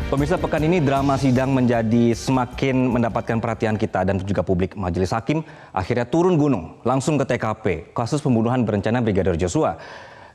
Pemirsa, pekan ini drama sidang menjadi semakin mendapatkan perhatian kita dan juga publik. Majelis Hakim akhirnya turun gunung langsung ke TKP kasus pembunuhan berencana Brigadir Joshua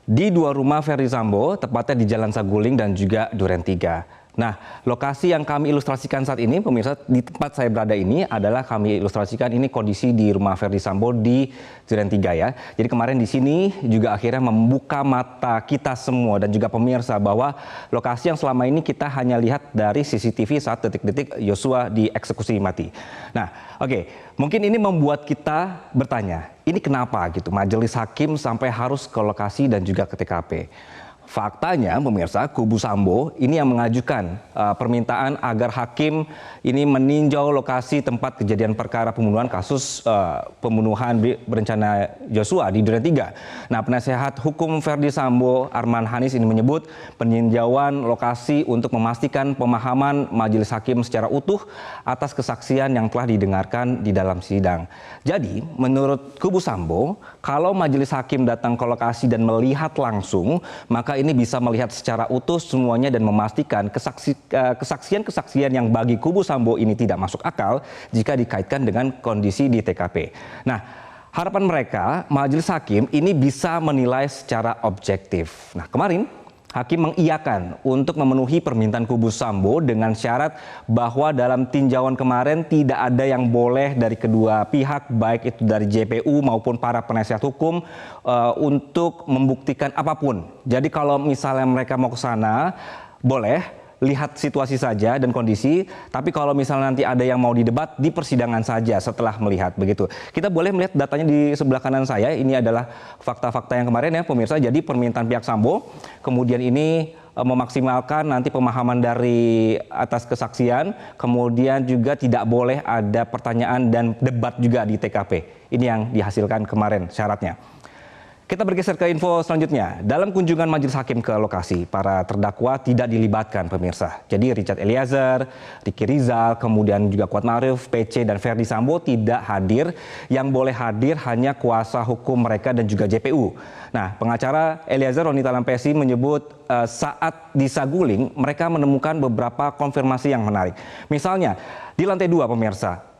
di dua rumah Ferdy Sambo, tepatnya di Jalan Saguling dan juga Duren 3. Nah, lokasi yang kami ilustrasikan saat ini, pemirsa, di tempat saya berada ini adalah kami ilustrasikan ini kondisi di rumah Ferdy Sambo di Duren 3 ya. Jadi kemarin di sini juga akhirnya membuka mata kita semua dan juga pemirsa bahwa lokasi yang selama ini kita hanya lihat dari CCTV saat detik-detik Joshua dieksekusi mati. Nah, oke, mungkin ini membuat kita bertanya, ini kenapa gitu Majelis Hakim sampai harus ke lokasi dan juga ke TKP? Faktanya, pemirsa, kubu Sambo ini yang mengajukan permintaan agar hakim ini meninjau lokasi tempat kejadian perkara pembunuhan kasus pembunuhan berencana Joshua di Duren 3. Nah, penasehat hukum Ferdy Sambo, Arman Hanis, ini menyebut peninjauan lokasi untuk memastikan pemahaman majelis hakim secara utuh atas kesaksian yang telah didengarkan di dalam sidang. Jadi, menurut kubu Sambo, kalau majelis hakim datang ke lokasi dan melihat langsung, maka ini bisa melihat secara utuh semuanya dan memastikan kesaksian-kesaksian yang bagi kubu Sambo ini tidak masuk akal jika dikaitkan dengan kondisi di TKP. Nah, harapan mereka majelis hakim ini bisa menilai secara objektif. Nah, kemarin hakim mengiyakan untuk memenuhi permintaan kubu Sambo dengan syarat bahwa dalam tinjauan kemarin tidak ada yang boleh dari kedua pihak, baik itu dari JPU maupun para penasihat hukum, untuk membuktikan apapun. Jadi kalau misalnya mereka mau ke sana, boleh lihat situasi saja dan kondisi, tapi kalau misalnya nanti ada yang mau didebat di persidangan saja setelah melihat begitu. Kita boleh melihat datanya di sebelah kanan saya, ini adalah fakta-fakta yang kemarin ya pemirsa. Jadi permintaan pihak Sambo, kemudian ini memaksimalkan nanti pemahaman dari atas kesaksian, kemudian juga tidak boleh ada pertanyaan dan debat juga di TKP. Ini yang dihasilkan kemarin syaratnya. Kita bergeser ke info selanjutnya. Dalam kunjungan majelis hakim ke lokasi, para terdakwa tidak dilibatkan pemirsa. Jadi Richard Eliezer, Ricky Rizal, kemudian juga Kuat Ma'ruf, PC dan Ferdy Sambo tidak hadir. Yang boleh hadir hanya kuasa hukum mereka dan juga JPU. Nah, pengacara Eliezer Ronita Lampesi menyebut saat di Saguling mereka menemukan beberapa konfirmasi yang menarik. Misalnya di lantai 2 pemirsa,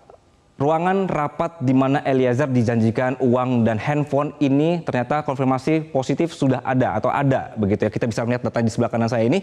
ruangan rapat di mana Eliezer dijanjikan uang dan handphone ini ternyata konfirmasi positif sudah ada atau ada begitu ya. Kita bisa melihat data di sebelah kanan saya ini.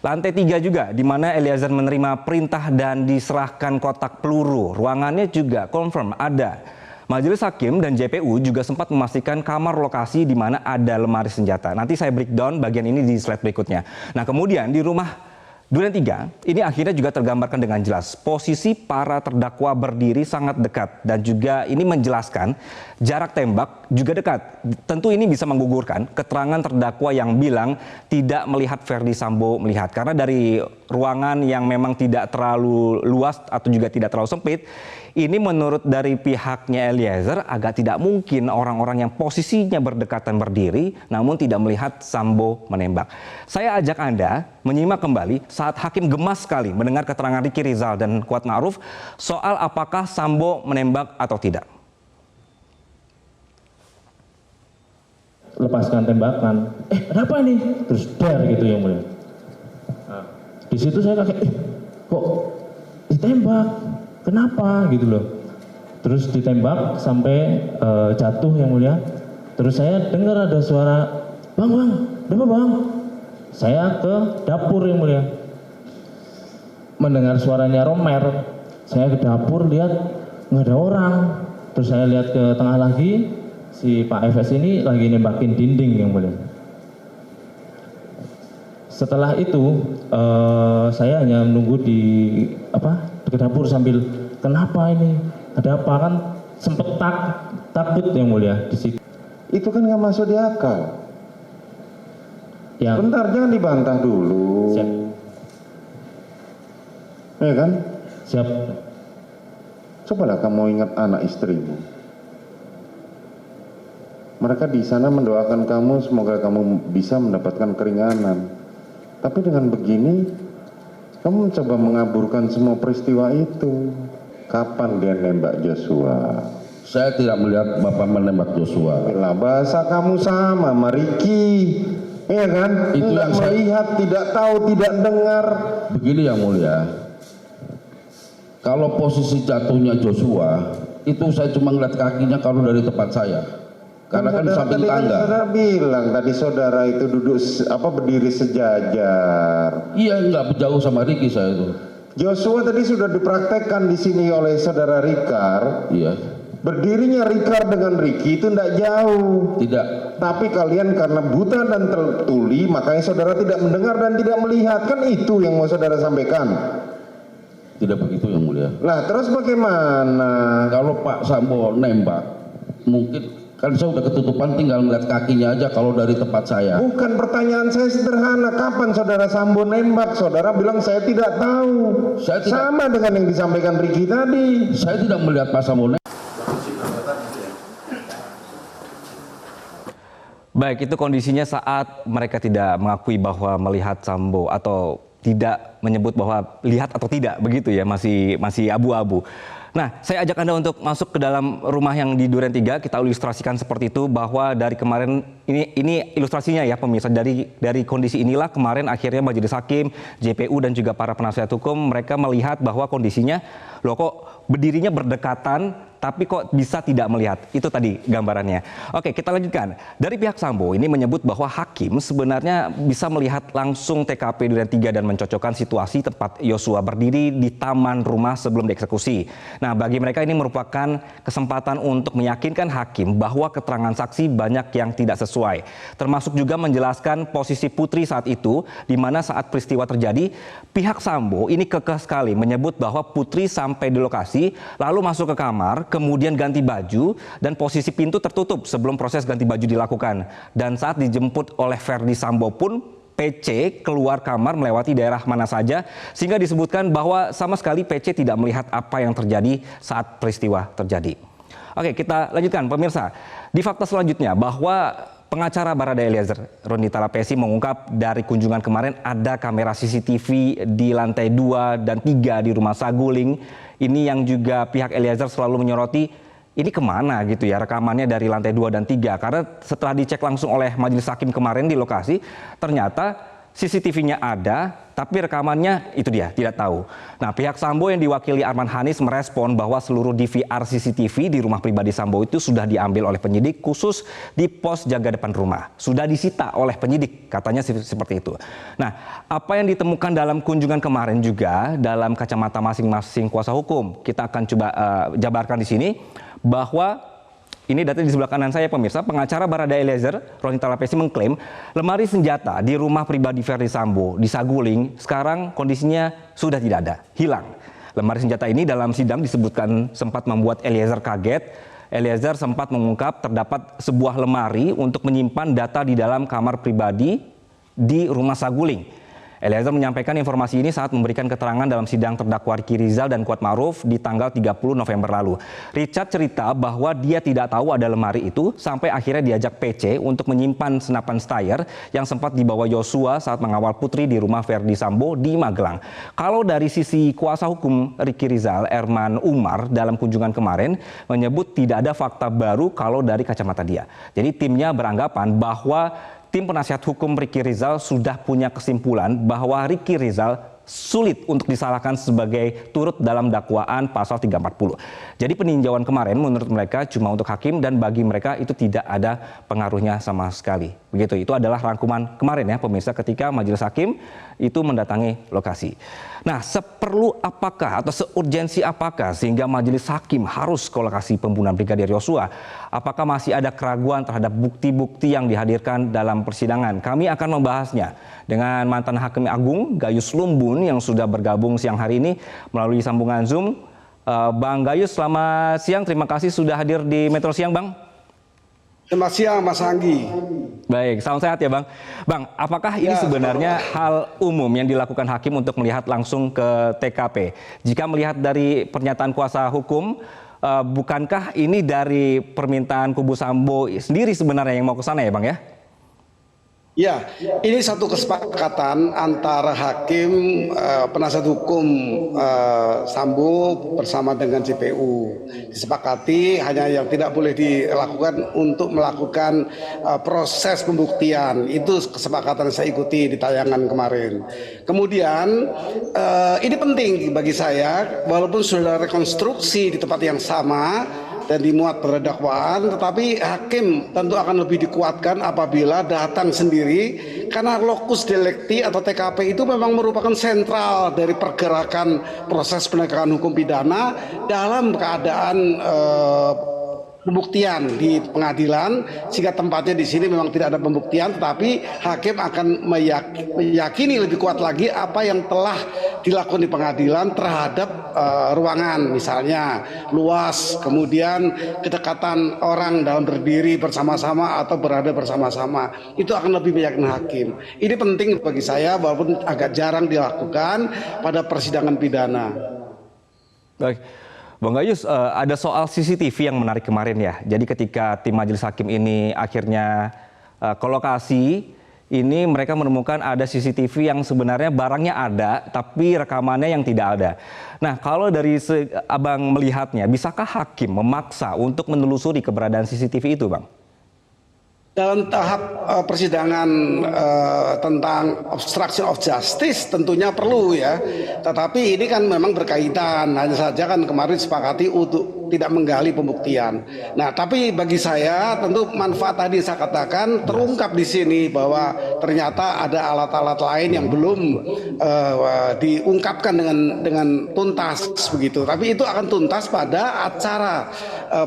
Lantai 3 juga di mana Eliezer menerima perintah dan diserahkan kotak peluru. Ruangannya juga confirm ada. Majelis Hakim dan JPU juga sempat memastikan kamar lokasi di mana ada lemari senjata. Nanti saya breakdown bagian ini di slide berikutnya. Nah, kemudian di rumah Duren 3, ini akhirnya juga tergambarkan dengan jelas. Posisi para terdakwa berdiri sangat dekat dan juga ini menjelaskan jarak tembak juga dekat. Tentu ini bisa menggugurkan keterangan terdakwa yang bilang tidak melihat Ferdy Sambo melihat. Karena dari ruangan yang memang tidak terlalu luas atau juga tidak terlalu sempit, ini menurut dari pihaknya Eliezer agak tidak mungkin orang-orang yang posisinya berdekatan berdiri namun tidak melihat Sambo menembak. Saya ajak Anda menyimak kembali saat hakim gemas sekali mendengar keterangan Ricky Rizal dan Kuat Ma'ruf soal apakah Sambo menembak atau tidak. Lepaskan tembakan, ada apa nih? Terus dar gitu yang mulia. Nah, di situ saya kaget, kok ditembak? Kenapa gitu loh? Terus ditembak sampai jatuh yang mulia. Terus saya dengar ada suara, bang, kenapa bang? Saya ke dapur yang mulia. Mendengar suaranya Romer, saya ke dapur lihat nggak ada orang. Terus saya lihat ke tengah lagi, si Pak FS ini lagi nembakin dinding yang mulia. Setelah itu saya hanya menunggu di ke dapur sambil kenapa ini, ada apa, kan sempet takut yang mulia di situ. Itu kan nggak masuk di akal. Ya. Bentar, jangan dibantah dulu. Siap. Ya kan? Siap. Cobalah kamu ingat anak istrimu. Mereka di sana mendoakan kamu semoga kamu bisa mendapatkan keringanan. Tapi dengan begini, kamu mencoba mengaburkan semua peristiwa itu. Kapan dia nembak Joshua? Saya tidak melihat Bapak menembak Joshua. Lah, bahasa kamu sama Ricky. Iya kan? Itu Tidak yang saya- melihat, tidak tahu, tidak dengar. Begini yang mulia, kalau posisi jatuhnya Joshua, itu saya cuma ngeliat kakinya kalau dari tempat saya. Karena kan di samping Tadi kan tangga. saudara bilang tadi saudara itu duduk berdiri sejajar. Iya, nggak jauh sama Ricky saya itu. Joshua tadi sudah dipraktekkan di sini oleh saudara Rikar. Iya, Berdirinya Rikar dengan Ricky itu tidak jauh. tidak. Tapi kalian karena buta dan tertuli, makanya saudara tidak mendengar dan tidak melihat. Kan itu yang mau saudara sampaikan. Tidak begitu yang mulia. Lah terus bagaimana? Kalau Pak Sambo nembak, mungkin kan saya udah ketutupan, tinggal ngeliat kakinya aja kalau dari tempat saya. Bukan, pertanyaan saya sederhana. Kapan saudara Sambo nembak? Saudara bilang saya tidak tahu. Saya tidak- Sama dengan yang disampaikan Ricky tadi. Saya tidak melihat Pak Sambo nembak. Baik, itu kondisinya saat mereka tidak mengakui bahwa melihat Sambo atau tidak menyebut bahwa lihat atau tidak, begitu ya, masih abu-abu. Nah, saya ajak Anda untuk masuk ke dalam rumah yang di Duren 3, kita ilustrasikan seperti itu bahwa dari kemarin ini ilustrasinya ya pemirsa, dari kondisi inilah kemarin akhirnya Majelis Hakim, JPU dan juga para penasihat hukum mereka melihat bahwa kondisinya loh kok berdirinya berdekatan tapi kok bisa tidak melihat. Itu tadi gambarannya. Oke, kita lanjutkan. Dari pihak Sambo ini menyebut bahwa hakim sebenarnya bisa melihat langsung TKP Duren 3 dan mencocokkan situasi tempat Yosua berdiri di taman rumah sebelum dieksekusi. Nah, bagi mereka ini merupakan kesempatan untuk meyakinkan hakim bahwa keterangan saksi banyak yang tidak sesuai. Termasuk juga menjelaskan posisi Putri saat itu, di mana saat peristiwa terjadi, pihak Sambo ini kekeh sekali menyebut bahwa Putri sampai di lokasi, lalu masuk ke kamar, kemudian ganti baju, dan posisi pintu tertutup sebelum proses ganti baju dilakukan. Dan saat dijemput oleh Verdi Sambo pun, PC keluar kamar melewati daerah mana saja, sehingga disebutkan bahwa sama sekali PC tidak melihat apa yang terjadi saat peristiwa terjadi. Oke, kita lanjutkan pemirsa. Di fakta selanjutnya bahwa pengacara Barada Eliezer, Roni Talapesi, mengungkap dari kunjungan kemarin ada kamera CCTV di lantai 2 dan 3 di rumah Saguling. Ini yang juga pihak Eliezer selalu menyoroti, ini kemana gitu ya rekamannya dari lantai 2 dan 3. Karena setelah dicek langsung oleh Majelis Hakim kemarin di lokasi, ternyata CCTV-nya ada, tapi rekamannya itu dia, tidak tahu. Nah, pihak Sambo yang diwakili Arman Hanis merespon bahwa seluruh DVR CCTV di rumah pribadi Sambo itu sudah diambil oleh penyidik khusus di pos jaga depan rumah. Sudah disita oleh penyidik, katanya seperti itu. Nah, apa yang ditemukan dalam kunjungan kemarin juga dalam kacamata masing-masing kuasa hukum, kita akan coba jabarkan di sini bahwa ini data di sebelah kanan saya pemirsa, pengacara Barada Eliezer, Roni Talapesi mengklaim lemari senjata di rumah pribadi Verdi Sambo di Saguling sekarang kondisinya sudah tidak ada, hilang. Lemari senjata ini dalam sidang disebutkan sempat membuat Eliezer kaget. Eliezer sempat mengungkap terdapat sebuah lemari untuk menyimpan data di dalam kamar pribadi di rumah Saguling. Eliezer menyampaikan informasi ini saat memberikan keterangan dalam sidang terdakwa Ricky Rizal dan Kuat Ma'ruf di tanggal 30 November lalu. Richard cerita bahwa dia tidak tahu ada lemari itu sampai akhirnya diajak PC untuk menyimpan senapan Steyr yang sempat dibawa Yosua saat mengawal Putri di rumah Verdi Sambo di Magelang. Kalau dari sisi kuasa hukum Ricky Rizal, Erman Umar dalam kunjungan kemarin menyebut tidak ada fakta baru kalau dari kacamata dia. Jadi timnya beranggapan bahwa tim penasihat hukum Ricky Rizal sudah punya kesimpulan bahwa Ricky Rizal sulit untuk disalahkan sebagai turut dalam dakwaan pasal 340. Jadi peninjauan kemarin menurut mereka cuma untuk hakim dan bagi mereka itu tidak ada pengaruhnya sama sekali. Begitu, itu adalah rangkuman kemarin ya pemirsa ketika Majelis Hakim itu mendatangi lokasi. Nah, seperlu apakah atau seurgensi apakah sehingga Majelis Hakim harus ke lokasi pembunuhan Brigadir Yosua? Apakah masih ada keraguan terhadap bukti-bukti yang dihadirkan dalam persidangan? Kami akan membahasnya dengan mantan Hakim Agung Gayus Lumbun yang sudah bergabung siang hari ini melalui sambungan Zoom. Bang Gayus, selamat siang. Terima kasih sudah hadir di Metro Siang, Bang. Selamat siang, Mas Anggi. Baik, salam sehat ya Bang. Bang, apakah ini sebenarnya hal umum yang dilakukan hakim untuk melihat langsung ke TKP? Jika melihat dari pernyataan kuasa hukum, bukankah ini dari permintaan kubu Sambo sendiri sebenarnya yang mau ke sana ya Bang ya? Ya, ini satu kesepakatan antara hakim, penasihat hukum Sambo bersama dengan JPU. Disepakati hanya yang tidak boleh dilakukan untuk melakukan proses pembuktian. Itu kesepakatan yang saya ikuti di tayangan kemarin. Kemudian ini penting bagi saya, walaupun sudah rekonstruksi di tempat yang sama dan dimuat pada dakwaan, tetapi hakim tentu akan lebih dikuatkan apabila datang sendiri, karena lokus delikti atau TKP itu memang merupakan sentral dari pergerakan proses penegakan hukum pidana dalam keadaan pembuktian di pengadilan, sehingga tempatnya di sini memang tidak ada pembuktian, tetapi hakim akan meyakini lebih kuat lagi apa yang telah dilakukan di pengadilan terhadap ruangan, misalnya luas, kemudian kedekatan orang dalam berdiri bersama-sama atau berada bersama-sama, itu akan lebih meyakinkan hakim. Ini penting bagi saya, walaupun agak jarang dilakukan pada persidangan pidana. Baik. Bang Gayus, ada soal CCTV yang menarik kemarin ya. Jadi ketika tim majelis hakim ini akhirnya ke lokasi, ini mereka menemukan ada CCTV yang sebenarnya barangnya ada, tapi rekamannya yang tidak ada. Nah, kalau dari Abang melihatnya, bisakah hakim memaksa untuk menelusuri keberadaan CCTV itu, Bang? Dalam tahap persidangan tentang obstruction of justice tentunya perlu ya, tetapi ini kan memang berkaitan, hanya saja kan kemarin disepakati untuk tidak menggali pembuktian. Nah, tapi bagi saya tentu manfaat tadi saya katakan terungkap di sini bahwa ternyata ada alat-alat lain yang belum diungkapkan dengan tuntas begitu. Tapi itu akan tuntas pada acara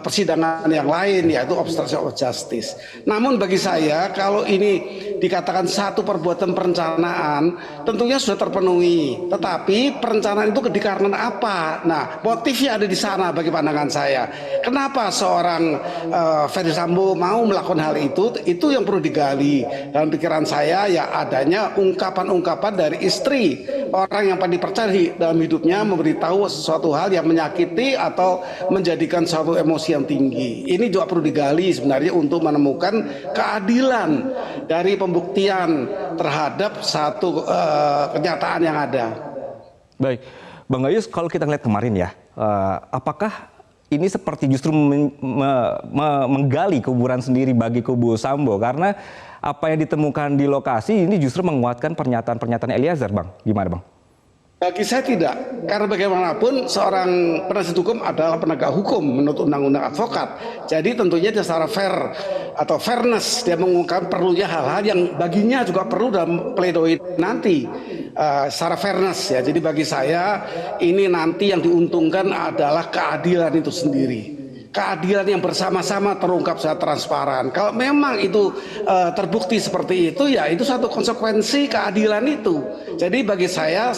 persidangan yang lain, yaitu obstruction of justice. Namun bagi saya, kalau ini dikatakan satu perbuatan perencanaan, tentunya sudah terpenuhi. Tetapi perencanaan itu dikarenakan apa? Nah, motifnya ada di sana bagi pandangan saya. Kenapa seorang Ferdy Sambo mau melakukan hal itu yang perlu digali. Dalam pikiran saya ya adanya ungkapan-ungkapan dari istri, orang yang paling dipercaya dalam hidupnya, memberitahu sesuatu hal yang menyakiti atau menjadikan suatu emosi yang tinggi. Ini juga perlu digali sebenarnya untuk menemukan keadilan dari pembuktian terhadap satu kenyataan yang ada. Baik, Bang Gayus, kalau kita lihat kemarin ya, apakah ini seperti justru menggali kuburan sendiri bagi kubu Sambo? Karena apa yang ditemukan di lokasi ini justru menguatkan pernyataan-pernyataan Eliezer, Bang. Gimana, Bang? Bagi saya tidak, karena bagaimanapun seorang penasihat hukum adalah penegak hukum menurut undang-undang advokat. Jadi tentunya dia secara fair atau fairness, dia mengungkap perlunya hal-hal yang baginya juga perlu dalam pledoi nanti secara fairness ya. Jadi bagi saya ini nanti yang diuntungkan adalah keadilan itu sendiri. Keadilan yang bersama-sama terungkap secara transparan. Kalau memang itu terbukti seperti itu, ya itu satu konsekuensi keadilan itu. Jadi bagi saya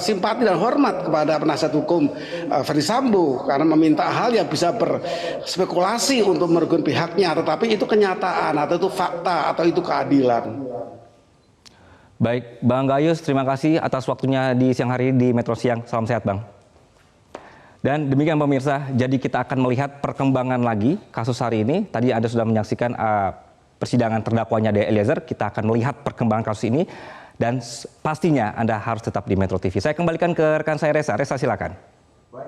simpati dan hormat kepada penasihat hukum Ferdy Sambo karena meminta hal yang bisa berspekulasi untuk merugikan pihaknya, tetapi itu kenyataan atau itu fakta atau itu keadilan. Baik, Bang Gayus, terima kasih atas waktunya di siang hari di Metro Siang. Salam sehat, Bang. Dan demikian pemirsa, jadi kita akan melihat perkembangan lagi kasus hari ini. Tadi Anda sudah menyaksikan persidangan terdakwanya Eliezer, kita akan melihat perkembangan kasus ini. Dan pastinya Anda harus tetap di Metro TV. Saya kembalikan ke rekan saya Reza. Reza, silakan.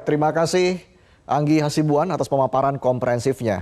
Terima kasih Anggi Hasibuan atas pemaparan komprehensifnya.